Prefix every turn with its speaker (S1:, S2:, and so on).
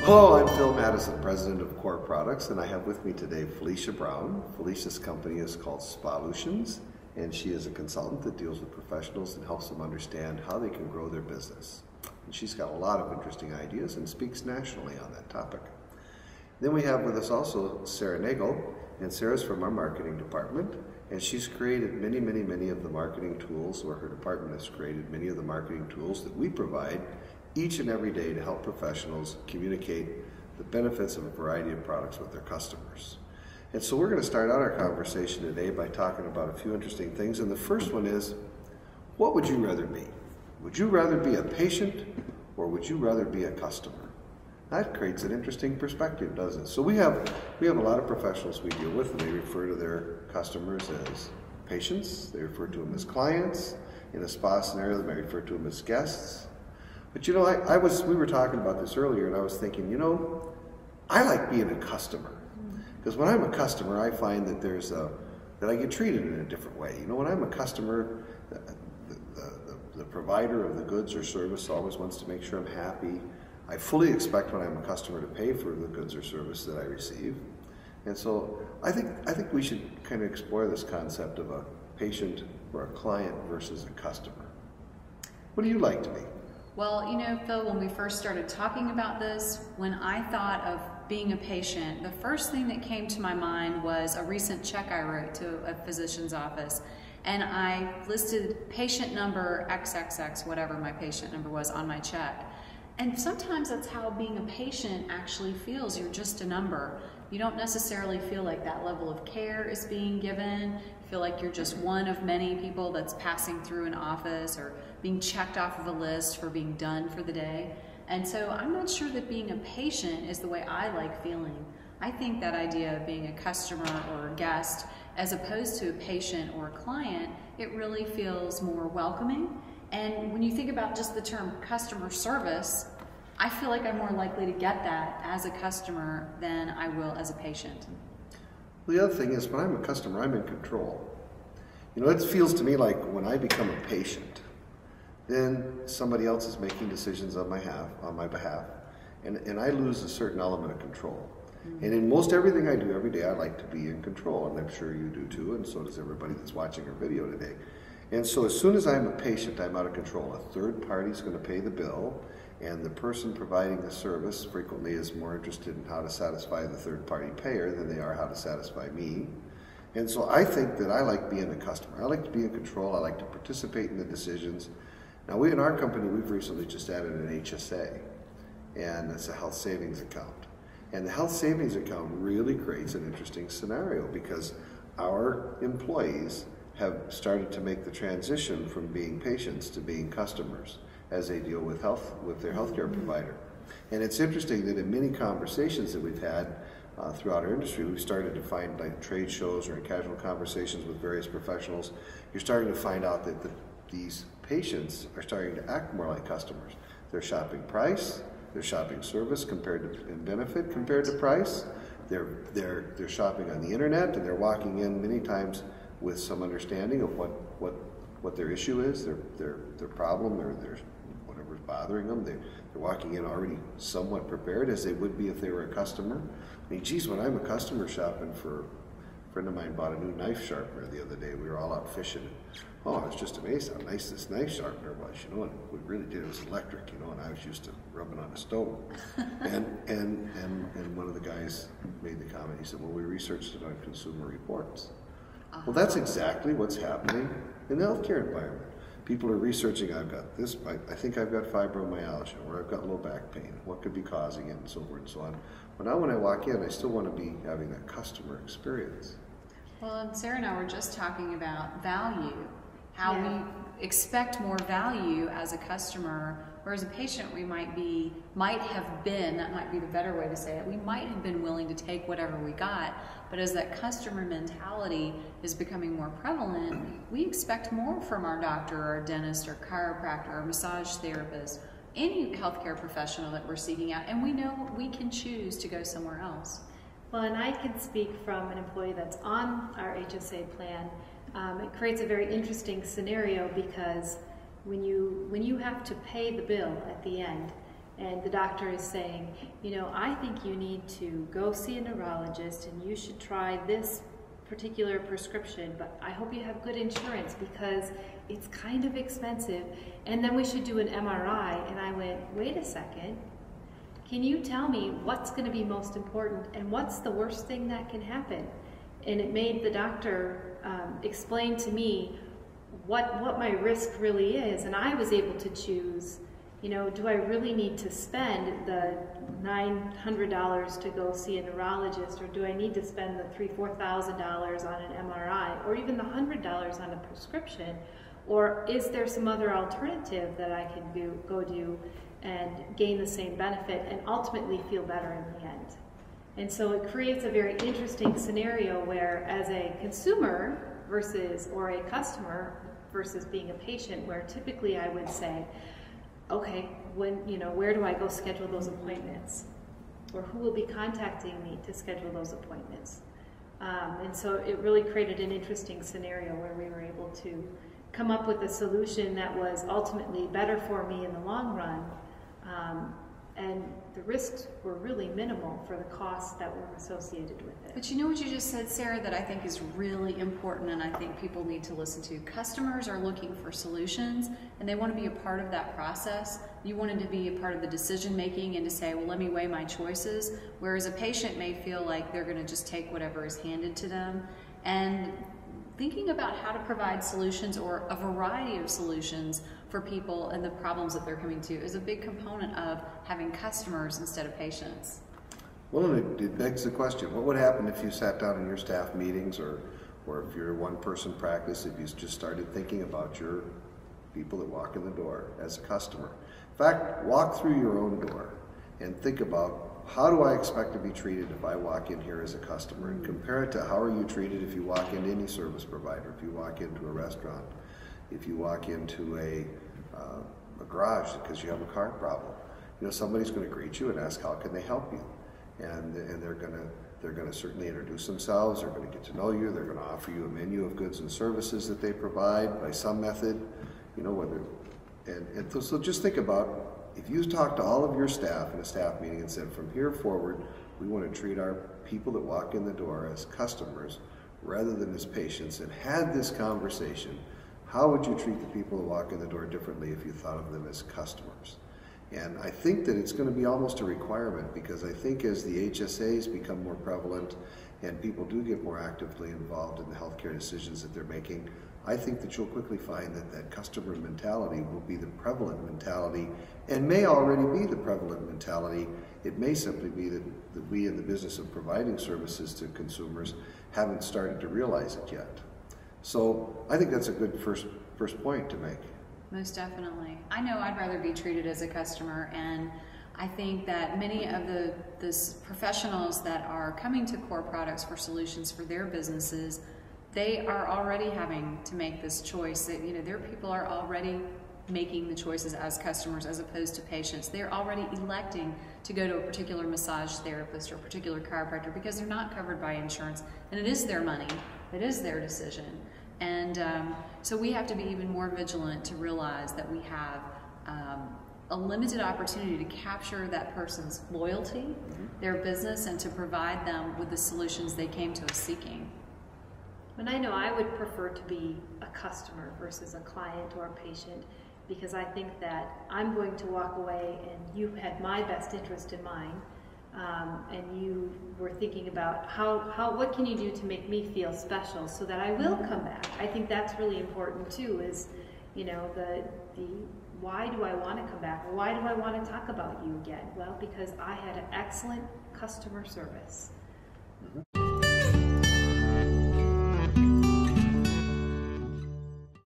S1: Hello, I'm Phil Mattison, President of Core Products, and I have with me today Felicia Brown. Felicia's company is called Spolutions, and she is a consultant that deals with professionals and helps them understand how they can grow their business. And she's got a lot of interesting ideas and speaks nationally on that topic. Then we have with us also Sarah Nagel, and Sarah's from our marketing department, and she's created many of the marketing tools, or her department has created many of the marketing tools that we provide each and every day to help professionals communicate the benefits of a variety of products with their customers. And so we're going to start out our conversation today by talking about a few interesting things. And the first one is, what would you rather be? Would you rather be a patient or would you rather be a customer? That creates an interesting perspective, doesn't it? So we have a lot of professionals we deal with, and they refer to their customers as patients. They refer to them as clients. In a spa scenario, they may refer to them as guests. But you know, we were talking about this earlier, and I was thinking, you know, I like being a customer. Because when I'm a customer, I find that that I get treated in a different way. You know, when I'm a customer, the provider of the goods or service always wants to make sure I'm happy. I fully expect when I'm a customer to pay for the goods or service that I receive. And so I think we should kind of explore this concept of a patient or a client versus a customer. What do you like to be?
S2: Well, you know, Phil, when we first started talking about this, when I thought of being a patient, the first thing that came to my mind was a recent check I wrote to a physician's office. And I listed patient number XXX, whatever my patient number was, on my check. And sometimes that's how being a patient actually feels. You're just a number. You don't necessarily feel like that level of care is being given. You feel like you're just one of many people that's passing through an office or being checked off of a list for being done for the day. And so I'm not sure that being a patient is the way I like feeling. I think that idea of being a customer or a guest, as opposed to a patient or a client, it really feels more welcoming. And when you think about just the term customer service, I feel like I'm more likely to get that as a customer than I will as a patient.
S1: The other thing is, when I'm a customer, I'm in control. You know, it feels to me like when I become a patient, then somebody else is making decisions on my behalf, and I lose a certain element of control. And in most everything I do every day, I like to be in control, and I'm sure you do too, and so does everybody that's watching our video today. And so as soon as I'm a patient, I'm out of control. A third party is going to pay the bill, and the person providing the service frequently is more interested in how to satisfy the third party payer than they are how to satisfy me. And so I think that I like being a customer. I like to be in control. I like to participate in the decisions. Now, in our company, we've recently just added an HSA, and it's a health savings account. And the health savings account really creates an interesting scenario because our employees have started to make the transition from being patients to being customers as they deal with their healthcare provider. And it's interesting that in many conversations that we've had throughout our industry, we've started to find, like trade shows or in casual conversations with various professionals, you're starting to find out that these patients are starting to act more like customers. They're shopping price, they're shopping service compared to and benefit compared to price. They're shopping on the internet, and they're walking in many times with some understanding of what their issue is, their problem, or their whatever's bothering them. They're walking in already somewhat prepared, as they would be if they were a customer. I mean, geez, when I'm a customer shopping for a friend of mine bought a new knife sharpener the other day. We were all out fishing. Oh, I was just amazed how nice this knife sharpener was, you know, and we really did. It was electric, you know, and I was used to rubbing on a stove. and one of the guys made the comment, he said, well, we researched it on Consumer Reports. Well, that's exactly what's happening in the healthcare environment. People are researching, I've got this, I think I've got fibromyalgia, or I've got low back pain, what could be causing it, and so forth and so on. But now when I walk in, I still want to be having that customer experience.
S2: Well, and Sarah and I were just talking about value, how we expect more value as a customer, whereas a patient we might have been, that might be the better way to say it, we might have been willing to take whatever we got, but as that customer mentality is becoming more prevalent, we expect more from our doctor, or our dentist, or chiropractor, or massage therapist, any healthcare professional that we're seeking out, and we know we can choose to go somewhere else.
S3: Well, and I can speak from an employee that's on our HSA plan. It creates a very interesting scenario because when you have to pay the bill at the end, and the doctor is saying, you know, I think you need to go see a neurologist and you should try this particular prescription, but I hope you have good insurance because it's kind of expensive, and then we should do an MRI. And I went, wait a second, can you tell me what's going to be most important and what's the worst thing that can happen? And it made the doctor explain to me what my risk really is, and I was able to choose, you know, do I really need to spend the $900 to go see a neurologist, or do I need to spend the $3,000-4,000 on an MRI, or even the $100 on a prescription, or is there some other alternative that I can go do and gain the same benefit and ultimately feel better in the end? And so it creates a very interesting scenario where, as a consumer versus, or a customer versus being a patient, where typically I would say, okay, when, you know, where do I go schedule those appointments? Or who will be contacting me to schedule those appointments? And so it really created an interesting scenario where we were able to come up with a solution that was ultimately better for me in the long run. And the risks were really minimal for the costs that were associated with it.
S2: But you know what you just said, Sarah, that I think is really important, and I think people need to listen to. Customers are looking for solutions, and they want to be a part of that process. You wanted to be a part of the decision making and to say, well, let me weigh my choices, whereas a patient may feel like they're going to just take whatever is handed to them. And thinking about how to provide solutions, or a variety of solutions for people and the problems that they're coming to, is a big component of having customers instead of patients.
S1: Well, it begs the question, what would happen if you sat down in your staff meetings, or if you're a one-person practice, if you just started thinking about your people that walk in the door as a customer? In fact, walk through your own door and think about, how do I expect to be treated if I walk in here as a customer, and compare it to how are you treated if you walk into any service provider, if you walk into a restaurant, if you walk into a garage because you have a car problem. You know, somebody's going to greet you and ask how can they help you, and they're going to certainly introduce themselves. They're going to get to know you. They're going to offer you a menu of goods and services that they provide by some method. You know, whether so just think about, if you talk to all of your staff in a staff meeting and said, from here forward, we want to treat our people that walk in the door as customers rather than as patients, and had this conversation, how would you treat the people who walk in the door differently if you thought of them as customers? And I think that it's going to be almost a requirement, because I think as the HSAs become more prevalent and people do get more actively involved in the healthcare decisions that they're making, I think that you'll quickly find that that customer mentality will be the prevalent mentality, and may already be the prevalent mentality. It may simply be that we in the business of providing services to consumers haven't started to realize it yet. So I think that's a good first point to make.
S2: Most definitely. I know I'd rather be treated as a customer, and I think that many of the professionals that are coming to Core Products for solutions for their businesses, they are already having to make this choice. That, you know, their people are already making the choices as customers as opposed to patients. They're already electing to go to a particular massage therapist or a particular chiropractor because they're not covered by insurance, and it is their money, it is their decision. And so we have to be even more vigilant to realize that we have a limited opportunity to capture that person's loyalty, their business, and to provide them with the solutions they came to us seeking.
S3: And I know I would prefer to be a customer versus a client or a patient, because I think that I'm going to walk away and you had my best interest in mind, and you were thinking about what can you do to make me feel special so that I will come back. I think that's really important too, is, you know, the why do I want to come back? Why do I want to talk about you again? Well, because I had an excellent customer service.